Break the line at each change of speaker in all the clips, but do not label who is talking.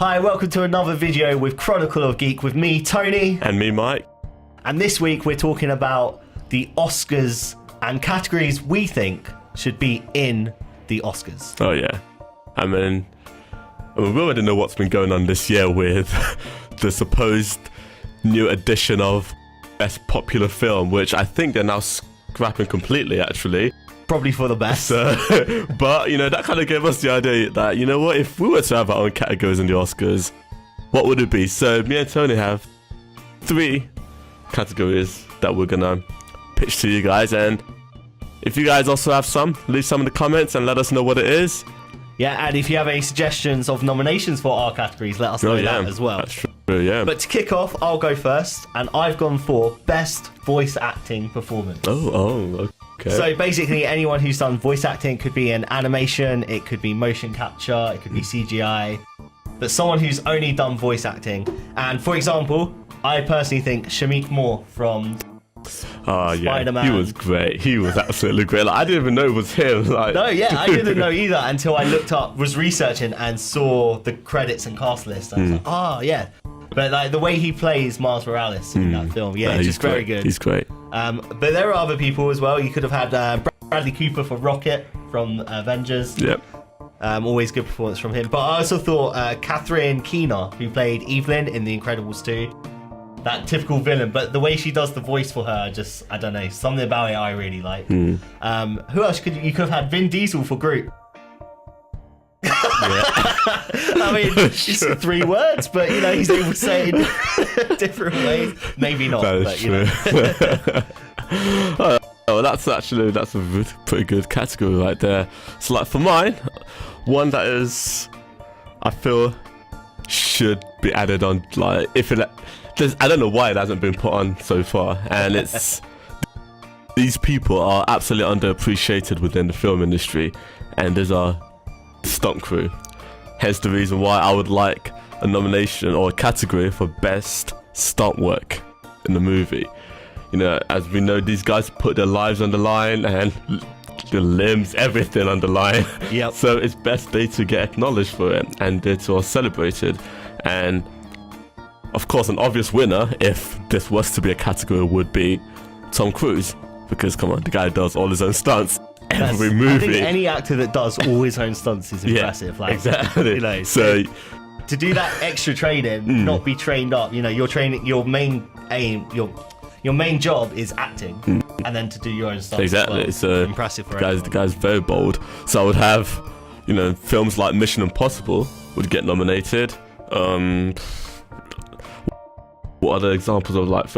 Hi, welcome to another video with Chronicle of Geek with me, Tony.
And me, Mike.
And this week we're talking about the Oscars and categories we think should be in the Oscars.
Oh, yeah. I mean, we already know what's been going on this year with the supposed new edition of Best Popular Film, which I think they're now scrapping completely, actually.
Probably for the best.
But, you know, that kind of gave us the idea that, you know what, if we were to have our own categories in the Oscars, what would it be? So me and Tony have 3 categories that we're going to pitch to you guys. And if you guys also have some, leave some in the comments and let us know what it is.
Yeah, and if you have any suggestions of nominations for our categories, let us know that as well.
That's true, yeah.
But to kick off, I'll go first, and I've gone for Best Voice Acting Performance.
Oh, okay.
So basically, anyone who's done voice acting, could be an animation, it could be motion capture, it could be CGI, but someone who's only done voice acting. And for example, I personally think Shameik Moore from Spider-Man.
He was great. He was absolutely great. Like, I didn't even know it was him. Like...
No, yeah, I didn't know either until I was researching and saw the credits and cast list. I was like, oh, yeah. But like the way he plays Miles Morales in that film, he's just very good.
He's great.
But there are other people as well. You could have had Bradley Cooper for Rocket from Avengers.
Yep.
Always good performance from him. But I also thought Catherine Keener, who played Evelyn in The Incredibles 2, that typical villain, but the way she does the voice for her, just, I don't know, something about it I really like. Who else could you could have had Vin Diesel for Groot? I mean, it's 3 words, but you know, he's able to say it in different ways. Maybe not, but you know.
Oh, that's a pretty good category right there. So like for mine, one that is, I feel, should be added on, like if it, I don't know why it hasn't been put on so far, and it's these people are absolutely underappreciated within the film industry, and there's our stunt crew. Hence the reason why I would like a nomination or a category for best stunt work in the movie. You know, as we know, these guys put their lives on the line and their limbs, everything on the line.
Yep.
So it's best they to get acknowledged for it and it's all celebrated. And of course, an obvious winner, if this was to be a category, would be Tom Cruise, because come on, the guy does all his own stunts. Every movie.
I think any actor that does all his own stunts is impressive.
Yeah,
like,
exactly.
You know,
so
to do that extra training, not be trained up. You know, your training, your main aim, your main job is acting, and then to do your own stunts.
Exactly.
Well,
so
impressive for
the guy's very bold. So I would have, you know, films like Mission Impossible would get nominated. What other examples of like,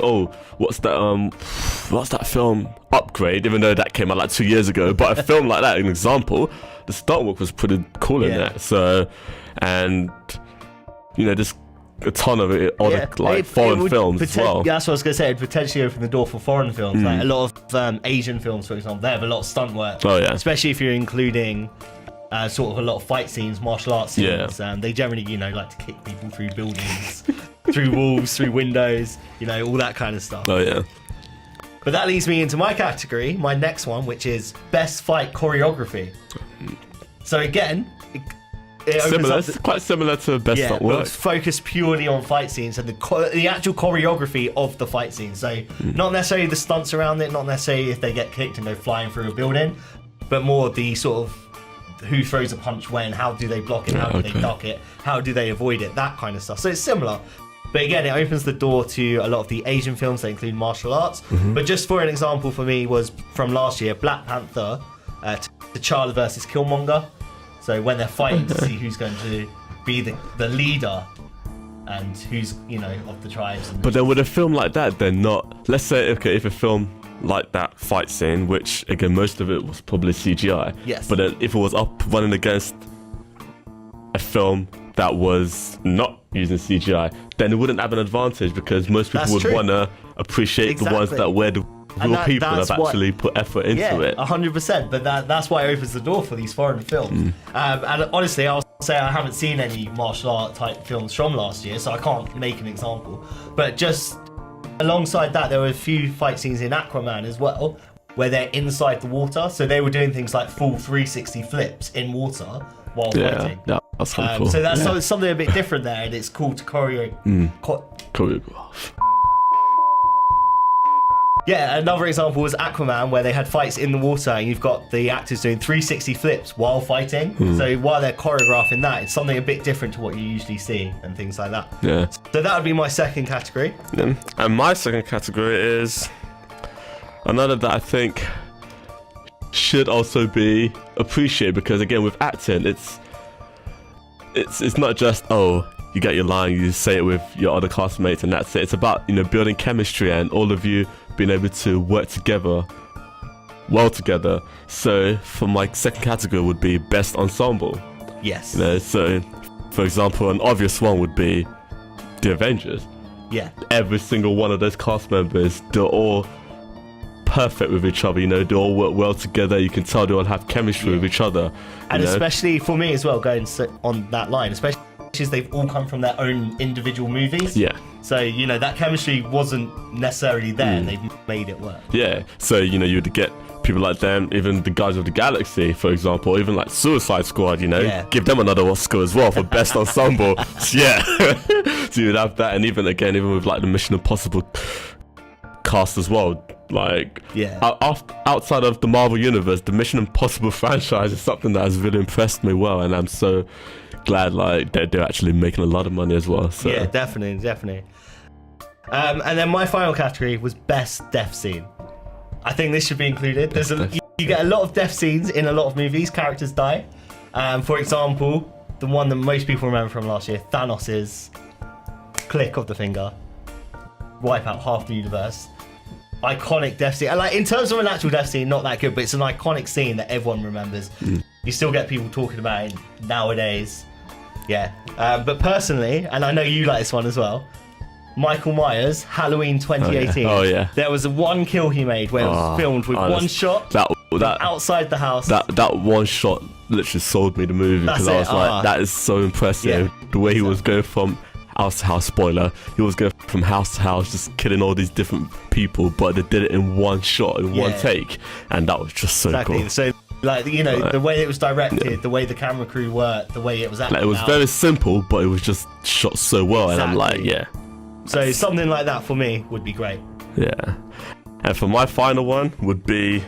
what's that film Upgrade, even though that came out like 2 years ago, but a film like that, an example, the stunt work was pretty cool in that. So, and you know, just a ton of it, foreign films as well.
That's what I was going to say, it'd potentially open the door for foreign films. Like a lot of Asian films, for example, they have a lot of stunt work.
Oh yeah.
Especially if you're including sort of a lot of fight scenes, martial arts scenes.
Yeah.
They generally, you know, like to kick people through buildings, through walls, through windows, you know, all that kind of stuff.
Oh yeah.
But that leads me into my category, my next one, which is Best Fight Choreography. So again,
quite similar to Best Stunt Work.
It's focused purely on fight scenes and the actual choreography of the fight scene. So not necessarily the stunts around it, not necessarily if they get kicked and go flying through a building, but more the sort of who throws a punch when, how do they block it, how do they duck it, how do they avoid it, that kind of stuff. So it's similar. But again, it opens the door to a lot of the Asian films that include martial arts. But just for an example for me was from last year, Black Panther, T'Challa versus Killmonger. So when they're fighting to see who's going to be the leader and who's, you know, of the tribes.
But then with a film like that, they're not, let's say, okay, if a film like that fight scene, which again, most of it was probably CGI.
Yes.
But then if it was up running against a film that was not using CGI, then it wouldn't have an advantage because most people would want to appreciate the ones that were the real people have actually put effort into it.
100%. But that's why it opens the door for these foreign films. And honestly, I'll say I haven't seen any martial art type films from last year, so I can't make an example. But just alongside that, there were a few fight scenes in Aquaman as well, where they're inside the water. So they were doing things like full 360 flips in water while fighting.
Yeah, that's kind of cool.
So that's something a bit different there, and it's called to
choreograph.
Yeah, another example was Aquaman, where they had fights in the water, and you've got the actors doing 360 flips while fighting. So while they're choreographing that, it's something a bit different to what you usually see and things like that.
Yeah.
So that would be my second category.
And my second category is another that I think should also be appreciated, because again, with acting, it's not just, oh, you get your line, you say it with your other classmates, and that's it. It's about, building chemistry and all of you being able to work together well together. So for my second category would be best ensemble.
Yes.
So for example, an obvious one would be the Avengers.
Yeah.
Every single one of those cast members, they're all perfect with each other, they all work well together. You can tell they all have chemistry with each other.
And especially for me as well, going on that line, especially as they've all come from their own individual movies.
Yeah.
So, that chemistry wasn't necessarily there, and they've made it work.
Yeah. So, you'd get people like them, even the Guardians of the Galaxy, for example, even like Suicide Squad, give them another Oscar as well for best ensemble. Yeah. So you'd have that, and even with like the Mission Impossible cast as well. Like, outside of the Marvel Universe, the Mission Impossible franchise is something that has really impressed me well, and I'm so glad like they're actually making a lot of money as well. So.
Yeah, definitely. And then my final category was best death scene. I think this should be included. You get a lot of death scenes in a lot of movies. Characters die. For example, the one that most people remember from last year, Thanos's click of the finger, wipe out half the universe. Iconic death scene. And like, in terms of an actual death scene, not that good, but it's an iconic scene that everyone remembers. You still get people talking about it nowadays. Yeah. But personally, and I know you like this one as well, Michael Myers, Halloween 2018.
Oh yeah.
There was one kill he made where it was filmed with one shot that outside the house.
That one shot literally sold me the movie, because I was like, that is so impressive.
Yeah,
the way he was going from house to house, spoiler, he was going from house to house just killing all these different people, but they did it in one shot, in one take, and that was just so cool. So
like, the way it was directed, the way the camera crew worked, the way it was acted
it was very simple, but it was just shot so well. And I'm like,
so something like that for me would be great.
Yeah. And for my final one would be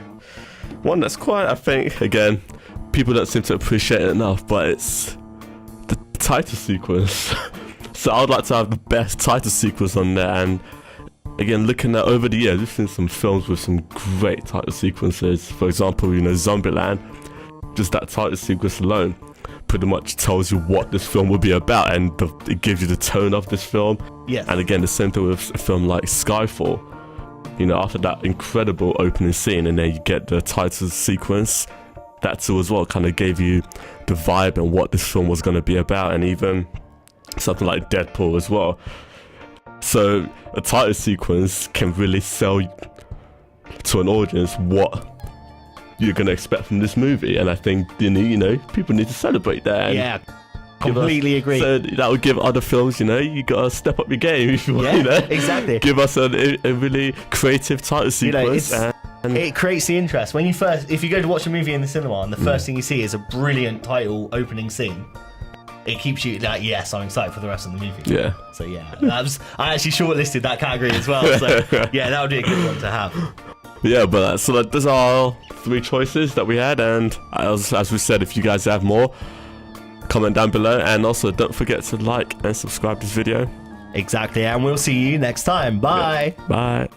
one that's quite, I think, again, people don't seem to appreciate it enough, but it's the title sequence. So I would like to have the best title sequence on there. And again, looking at over the years, we've seen some films with some great title sequences. For example, Zombieland, just that title sequence alone pretty much tells you what this film will be about, and it gives you the tone of this film.
Yeah.
And again, the same thing with a film like Skyfall. After that incredible opening scene, and then you get the title sequence, that too as well kind of gave you the vibe and what this film was going to be about, and even something like Deadpool as well. So a title sequence can really sell to an audience what you're going to expect from this movie, and I think people need to celebrate that.
Yeah, completely agree.
So that would give other films, you gotta step up your game if you want.
Exactly.
Give us a really creative title sequence.
It creates the interest when if you go to watch a movie in the cinema and the first thing you see is a brilliant title opening scene. It keeps you like, yes, I'm excited for the rest of the movie. Yeah. So I actually shortlisted that category as well. So yeah, that would be a good one to have.
Yeah, but so those are 3 choices that we had, and as we said, if you guys have more, comment down below, and also don't forget to like and subscribe this video.
Exactly, and we'll see you next time. Bye.
Bye.